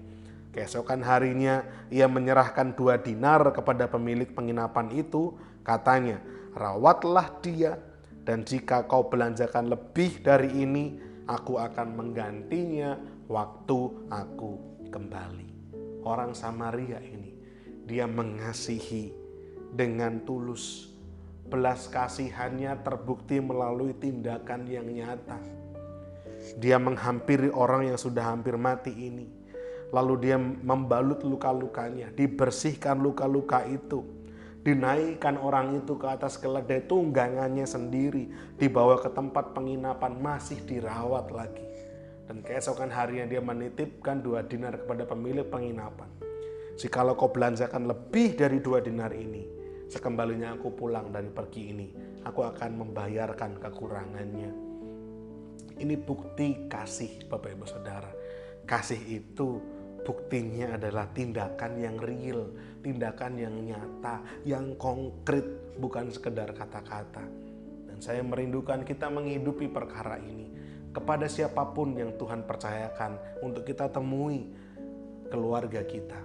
Speaker 2: Keesokan harinya ia menyerahkan 2 dinar kepada pemilik penginapan itu. Katanya, rawatlah dia, dan jika kau belanjakan lebih dari ini, aku akan menggantinya waktu aku kembali. Orang Samaria ini, dia mengasihi dengan tulus. Belas kasihannya terbukti melalui tindakan yang nyata. Dia menghampiri orang yang sudah hampir mati ini. Lalu dia membalut luka-lukanya, dibersihkan luka-luka itu. Dinaikkan orang itu ke atas keledai tunggangannya sendiri, dibawa ke tempat penginapan, masih dirawat lagi. Dan keesokan harinya dia menitipkan 2 dinar kepada pemilik penginapan. Jikalau kau belanjakan lebih dari 2 dinar ini, sekembalinya aku pulang dari pergi ini, aku akan membayarkan kekurangannya. Ini bukti kasih Bapak Ibu Saudara. Kasih itu buktinya adalah tindakan yang real, tindakan yang nyata, yang konkret, bukan sekedar kata-kata. Dan saya merindukan kita menghidupi perkara ini kepada siapapun yang Tuhan percayakan untuk kita temui, keluarga kita,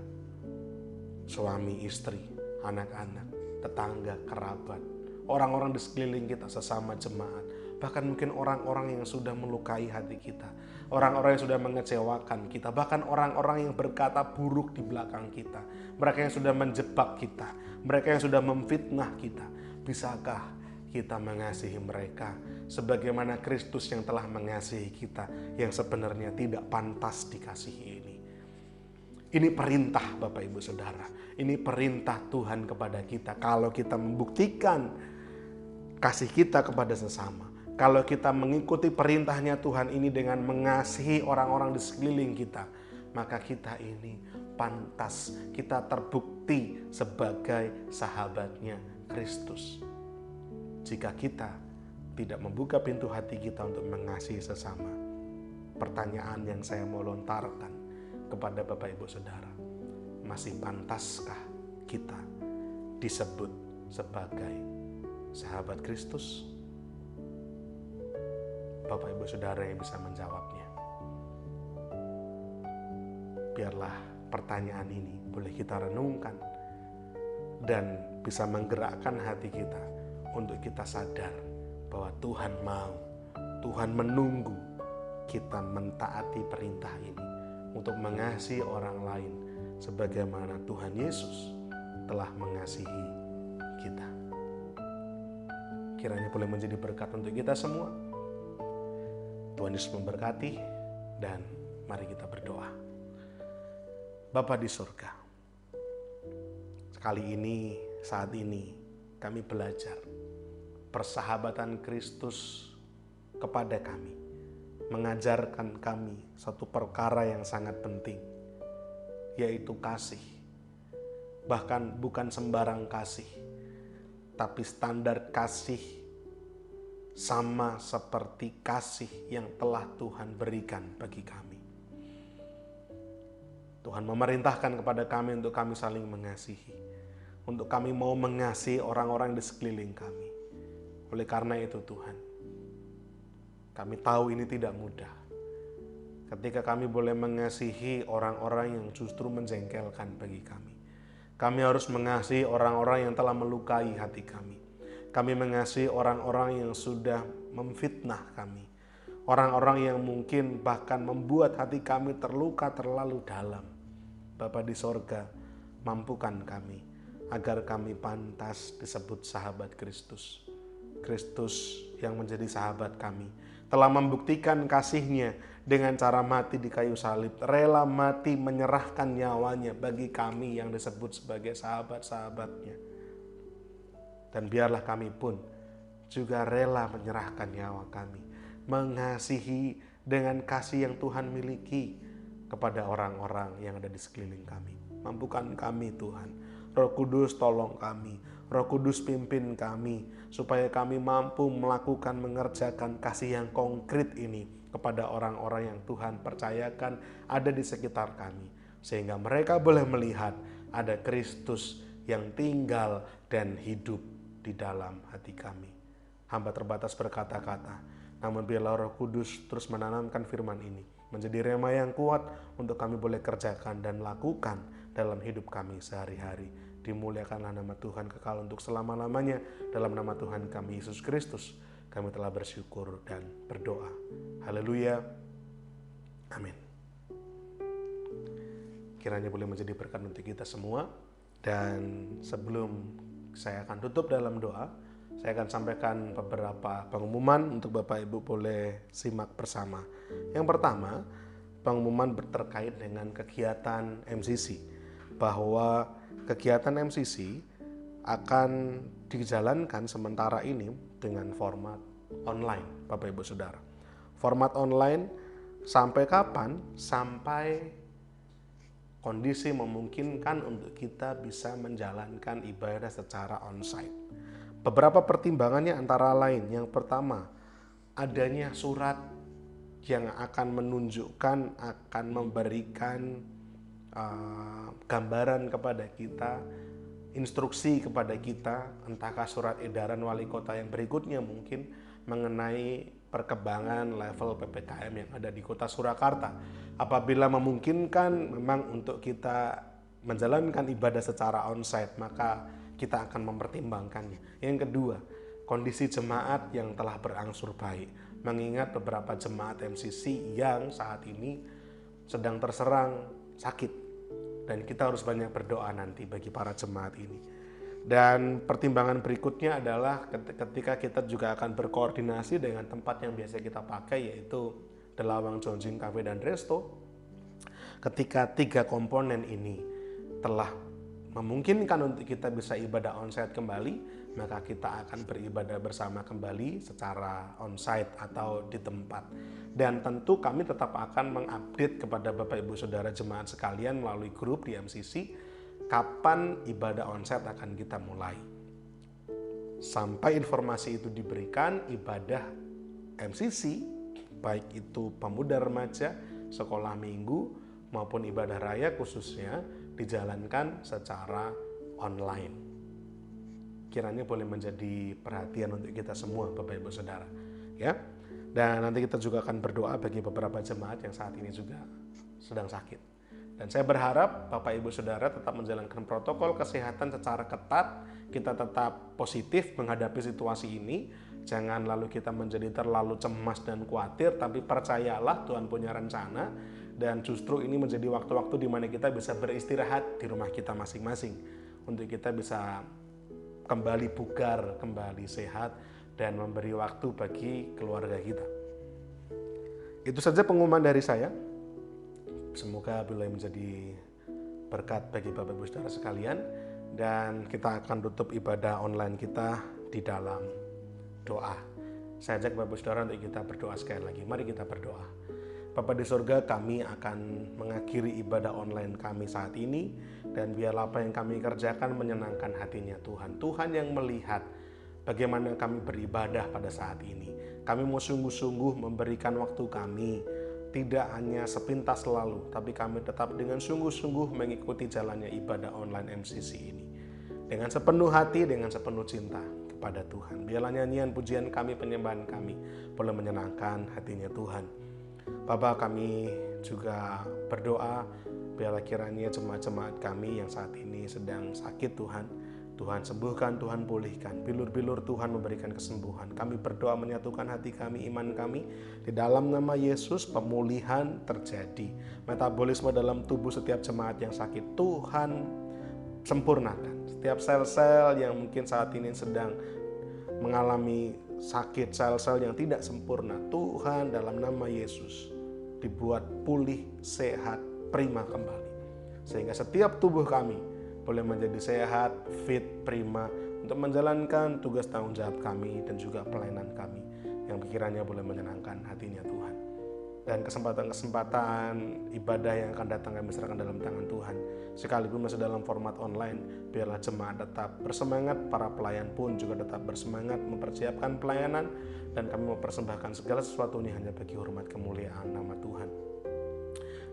Speaker 2: suami, istri, anak-anak, tetangga, kerabat, orang-orang di sekeliling kita, sesama jemaat. Bahkan mungkin orang-orang yang sudah melukai hati kita, orang-orang yang sudah mengecewakan kita, bahkan orang-orang yang berkata buruk di belakang kita, mereka yang sudah menjebak kita, mereka yang sudah memfitnah kita. Bisakah kita mengasihi mereka sebagaimana Kristus yang telah mengasihi kita, yang sebenarnya tidak pantas dikasihi ini? Ini perintah Bapak Ibu Saudara, ini perintah Tuhan kepada kita. Kalau kita membuktikan kasih kita kepada sesama, kalau kita mengikuti perintahnya Tuhan ini dengan mengasihi orang-orang di sekeliling kita, maka kita ini pantas, kita terbukti sebagai sahabatnya Kristus. Jika kita tidak membuka pintu hati kita untuk mengasihi sesama, pertanyaan yang saya mau lontarkan kepada Bapak Ibu Saudara, masih pantaskah kita disebut sebagai sahabat Kristus? Bapak Ibu Saudara yang bisa menjawabnya. Biarlah pertanyaan ini boleh kita renungkan dan bisa menggerakkan hati kita untuk kita sadar bahwa Tuhan mau, Tuhan menunggu kita mentaati perintah ini untuk mengasihi orang lain sebagaimana Tuhan Yesus telah mengasihi kita. Kiranya boleh menjadi berkat untuk kita semua. Tuhan Yesus memberkati, dan mari kita berdoa. Bapa di surga, Kali ini, saat ini, kami belajar persahabatan Kristus kepada kami, mengajarkan kami satu perkara yang sangat penting, yaitu kasih. Bahkan bukan sembarang kasih, tapi standar kasih sama seperti kasih yang telah Tuhan berikan bagi kami. Tuhan memerintahkan kepada kami untuk kami saling mengasihi, untuk kami mau mengasihi orang-orang di sekeliling kami. Oleh karena itu Tuhan, kami tahu ini tidak mudah. Ketika kami boleh mengasihi orang-orang yang justru menjengkelkan bagi kami. Kami harus mengasihi orang-orang yang telah melukai hati kami. Kami mengasihi orang-orang yang sudah memfitnah kami. Orang-orang yang mungkin bahkan membuat hati kami terluka terlalu dalam. Bapa di sorga, mampukan kami agar kami pantas disebut sahabat Kristus. Kristus yang menjadi sahabat kami telah membuktikan kasih-Nya dengan cara mati di kayu salib, rela mati menyerahkan nyawanya bagi kami yang disebut sebagai sahabat-sahabat-Nya. Dan biarlah kami pun juga rela menyerahkan nyawa kami, mengasihi dengan kasih yang Tuhan miliki kepada orang-orang yang ada di sekeliling kami. Mampukan kami Tuhan. Roh Kudus tolong kami. Roh Kudus pimpin kami supaya kami mampu melakukan, mengerjakan kasih yang konkret ini kepada orang-orang yang Tuhan percayakan ada di sekitar kami. Sehingga mereka boleh melihat ada Kristus yang tinggal dan hidup di dalam hati kami. Hamba terbatas berkata-kata, namun biarlah Roh Kudus terus menanamkan firman ini menjadi rema yang kuat untuk kami boleh kerjakan dan lakukan dalam hidup kami sehari-hari. Dimuliakanlah nama Tuhan kekal untuk selama-lamanya. Dalam nama Tuhan kami Yesus Kristus, kami telah bersyukur dan berdoa. Haleluya. Amin. Kiranya boleh menjadi berkat untuk kita semua. Dan sebelum saya akan tutup dalam doa, saya akan sampaikan beberapa pengumuman untuk Bapak Ibu boleh simak bersama. Yang pertama, pengumuman terkait dengan kegiatan MCC. Bahwa kegiatan MCC akan dijalankan sementara ini dengan format online, Bapak Ibu Saudara. Format online sampai kapan? Sampai kondisi memungkinkan untuk kita bisa menjalankan ibadah secara onsite. Beberapa pertimbangannya antara lain, yang pertama, adanya surat yang akan menunjukkan, akan memberikan gambaran kepada kita, instruksi kepada kita, entahkah surat edaran wali kota yang berikutnya mungkin mengenai perkembangan level PPKM yang ada di kota Surakarta. Apabila memungkinkan memang untuk kita menjalankan ibadah secara onsite, maka kita akan mempertimbangkannya. Yang kedua, kondisi jemaat yang telah berangsur baik. Mengingat beberapa jemaat MCC yang saat ini sedang terserang sakit. Dan kita harus banyak berdoa nanti bagi para jemaat ini. Dan pertimbangan berikutnya adalah ketika kita juga akan berkoordinasi dengan tempat yang biasa kita pakai, yaitu Delawang Jongjing Cafe dan Resto. Ketika 3 komponen ini telah memungkinkan untuk kita bisa ibadah onsite kembali, maka kita akan beribadah bersama kembali secara onsite atau di tempat. Dan tentu kami tetap akan mengupdate kepada Bapak Ibu Saudara jemaat sekalian melalui grup di MCC kapan ibadah onsite akan kita mulai. Sampai informasi itu diberikan, ibadah MCC baik itu pemuda remaja, sekolah minggu maupun ibadah raya khususnya dijalankan secara online. Kiranya boleh menjadi perhatian untuk kita semua Bapak Ibu Saudara, ya. Dan nanti kita juga akan berdoa bagi beberapa jemaat yang saat ini juga sedang sakit. Dan saya berharap Bapak Ibu Saudara tetap menjalankan protokol kesehatan secara ketat. Kita tetap positif menghadapi situasi ini. Jangan lalu kita menjadi terlalu cemas dan khawatir, tapi percayalah Tuhan punya rencana. Dan justru ini menjadi waktu-waktu di mana kita bisa beristirahat di rumah kita masing-masing. Untuk kita bisa kembali bugar, kembali sehat, dan memberi waktu bagi keluarga kita. Itu saja pengumuman dari saya. Semoga boleh menjadi berkat bagi Bapak Ibu Saudara sekalian. Dan kita akan tutup ibadah online kita di dalam doa. Saya ajak Bapak Saudara untuk kita berdoa sekali lagi. Mari kita berdoa. Bapa di surga, kami akan mengakhiri ibadah online kami saat ini, dan biarlah apa yang kami kerjakan menyenangkan hatinya Tuhan. Tuhan yang melihat bagaimana kami beribadah pada saat ini. Kami mau sungguh-sungguh memberikan waktu kami, tidak hanya sepintas lalu, tapi kami tetap dengan sungguh-sungguh mengikuti jalannya ibadah online MCC ini. Dengan sepenuh hati, dengan sepenuh cinta kepada Tuhan. Biarlah nyanyian pujian kami, penyembahan kami boleh menyenangkan hatinya Tuhan. Bapak, kami juga berdoa biarlah kiranya jemaat-jemaat kami yang saat ini sedang sakit Tuhan, Tuhan sembuhkan, Tuhan pulihkan, bilur-bilur Tuhan memberikan kesembuhan. Kami berdoa menyatukan hati kami, iman kami, di dalam nama Yesus pemulihan terjadi. Metabolisme dalam tubuh setiap jemaat yang sakit Tuhan sempurnakan. Setiap sel-sel yang mungkin saat ini sedang mengalami sakit, sel-sel yang tidak sempurna, Tuhan dalam nama Yesus dibuat pulih, sehat, prima kembali. Sehingga setiap tubuh kami boleh menjadi sehat, fit, prima untuk menjalankan tugas tanggung jawab kami dan juga pelayanan kami yang pikirannya boleh menyenangkan hatinya Tuhan. Dan kesempatan-kesempatan ibadah yang akan datang kami serahkan dalam tangan Tuhan. Sekalipun masih dalam format online, biarlah jemaat tetap bersemangat, para pelayan pun juga tetap bersemangat mempersiapkan pelayanan, dan kami mempersembahkan segala sesuatu ini hanya bagi hormat kemuliaan nama Tuhan.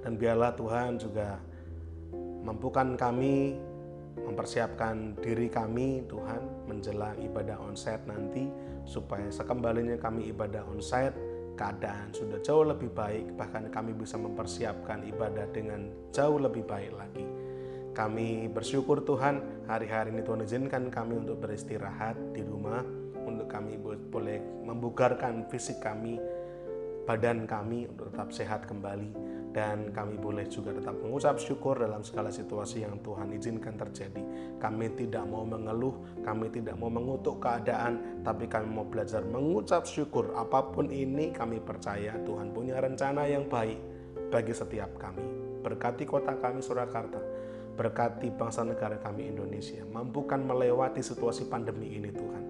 Speaker 2: Dan biarlah Tuhan juga mampukan kami mempersiapkan diri kami Tuhan menjelang ibadah onsite nanti, supaya sekembalinya kami ibadah onsite keadaan sudah jauh lebih baik, bahkan kami bisa mempersiapkan ibadah dengan jauh lebih baik lagi. Kami bersyukur Tuhan, hari-hari ini Tuhan izinkan kami untuk beristirahat di rumah, untuk kami boleh membugarkan fisik kami, badan kami untuk tetap sehat kembali, dan kami boleh juga tetap mengucap syukur dalam segala situasi yang Tuhan izinkan terjadi. Kami tidak mau mengeluh, kami tidak mau mengutuk keadaan, tapi kami mau belajar mengucap syukur. Apapun ini kami percaya Tuhan punya rencana yang baik bagi setiap kami. Berkati kota kami Surakarta, berkati bangsa negara kami Indonesia, mampukan melewati situasi pandemi ini Tuhan.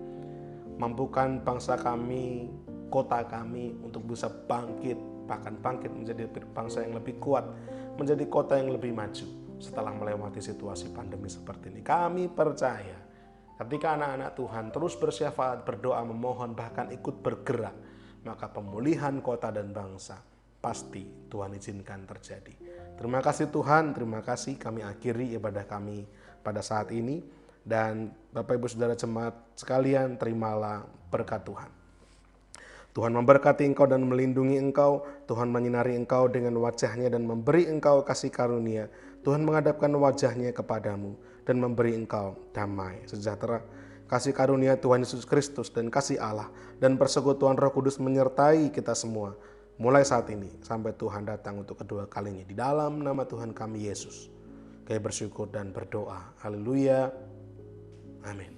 Speaker 2: Mampukan bangsa kami, kota kami untuk bisa bangkit, bahkan bangkit menjadi bangsa yang lebih kuat, menjadi kota yang lebih maju setelah melewati situasi pandemi seperti ini. Kami percaya ketika anak-anak Tuhan terus bersyafaat, berdoa, memohon, bahkan ikut bergerak, maka pemulihan kota dan bangsa pasti Tuhan izinkan terjadi. Terima kasih Tuhan, terima kasih. Kami akhiri ibadah kami pada saat ini, dan Bapak Ibu Saudara jemaat sekalian, terimalah berkat Tuhan. Tuhan memberkati engkau dan melindungi engkau. Tuhan menyinari engkau dengan wajah-Nya dan memberi engkau kasih karunia. Tuhan menghadapkan wajah-Nya kepadamu dan memberi engkau damai sejahtera. Kasih karunia Tuhan Yesus Kristus dan kasih Allah dan persekutuan Roh Kudus menyertai kita semua, mulai saat ini sampai Tuhan datang untuk kedua kalinya. Di dalam nama Tuhan kami Yesus, kami bersyukur dan berdoa. Haleluya. Amin.